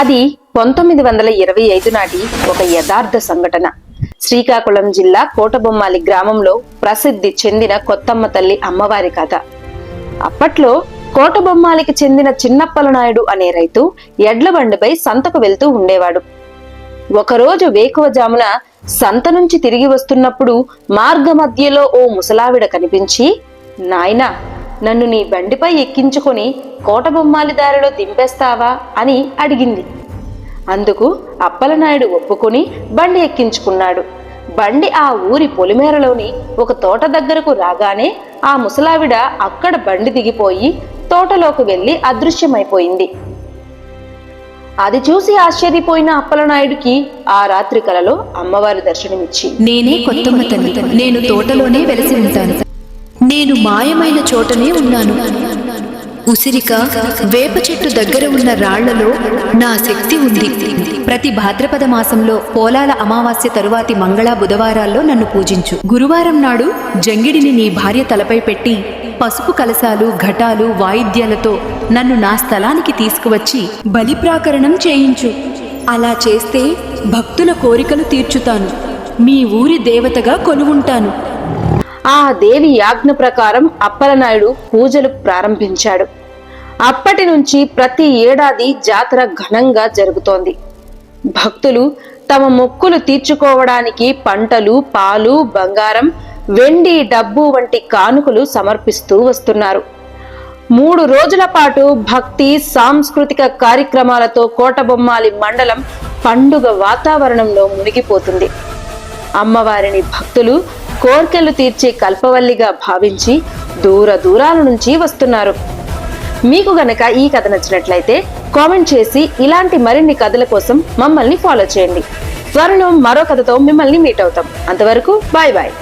అది 1925 నాటి ఒక యథార్థ సంఘటన. శ్రీకాకుళం జిల్లా కోటబొమ్మాలి గ్రామంలో ప్రసిద్ధి చెందిన కొత్తమ్మ తల్లి అమ్మవారి కథ. అప్పట్లో కోటబొమ్మాలికి చెందిన చిన్నప్పలనాయుడు అనే రైతు ఎడ్ల బండిపై సంతకు వెళ్తూ ఉండేవాడు. ఒకరోజు వేకువజామున సంత నుంచి తిరిగి వస్తున్నప్పుడు మార్గ మధ్యలో ఓ ముసలావిడ కనిపించి, నాయనా, నన్ను నీ బండిపై ఎక్కించుకొని కోటబొమ్మాలి దారిలో దింపేస్తావా అని అడిగింది. అందుకు అప్పలనాయుడు ఒప్పుకొని బండి ఎక్కించుకున్నాడు. బండి ఆ ఊరి పొలిమేరలోని ఒక తోట దగ్గరకు రాగానే ఆ ముసలావిడ అక్కడ బండి దిగిపోయి తోటలోకి వెళ్లి అదృశ్యమైపోయింది. అది చూసి ఆశ్చర్యపోయిన అప్పలనాయుడికి ఆ రాత్రి కలలో అమ్మవారి దర్శనమిచ్చి, నేనే కొత్తమ్మ తల్లి, నేను తోటలోనే వెలసి ఉంటాను, నేను మాయమైన చోటనే ఉన్నాను. ఉసిరిక వేప చెట్టు దగ్గర ఉన్న రాళ్లలో నా శక్తి ఉంది. ప్రతి భాద్రపద మాసంలో పోలాల అమావాస్య తరువాతి మంగళ బుధవారాల్లో నన్ను పూజించు. గురువారం నాడు జంగిడిని నీ భార్య తలపై పెట్టి పసుపు కలశాలు, ఘటాలు, వాయిద్యాలతో నన్ను నా స్థలానికి తీసుకువచ్చి బలిప్రాకరణం చేయించు. అలా చేస్తే భక్తుల కోరికలు తీర్చుతాను, మీ ఊరి దేవతగా కొలువుంటాను. ఆ దేవి యాజ్ఞ ప్రకారం అప్పలనాయుడు పూజలు ప్రారంభించాడు. అప్పటి నుంచి ప్రతి ఏడాది జాతర ఘనంగా జరుగుతోంది. భక్తులు తమ మొక్కులు తీర్చుకోవడానికి పంటలు, పాలు, బంగారం, వెండి, డబ్బు వంటి కానుకలు సమర్పిస్తూ వస్తున్నారు. 3 రోజుల పాటు భక్తి, సాంస్కృతిక కార్యక్రమాలతో కోటబొమ్మాలి మండలం పండుగ వాతావరణంలో మునిగిపోతుంది. అమ్మవారిని భక్తులు కోర్కెలు తీర్చే కల్పవల్లిగా భావించి దూర దూరాల నుంచి వస్తున్నారు. మీకు గనక ఈ కథ నచ్చినట్లయితే కామెంట్ చేసి ఇలాంటి మరిన్ని కథల కోసం మమ్మల్ని ఫాలో చేయండి. త్వరలో మరో కథతో మిమ్మల్ని మీట్ అవుతాం. అంతవరకు బాయ్ బాయ్.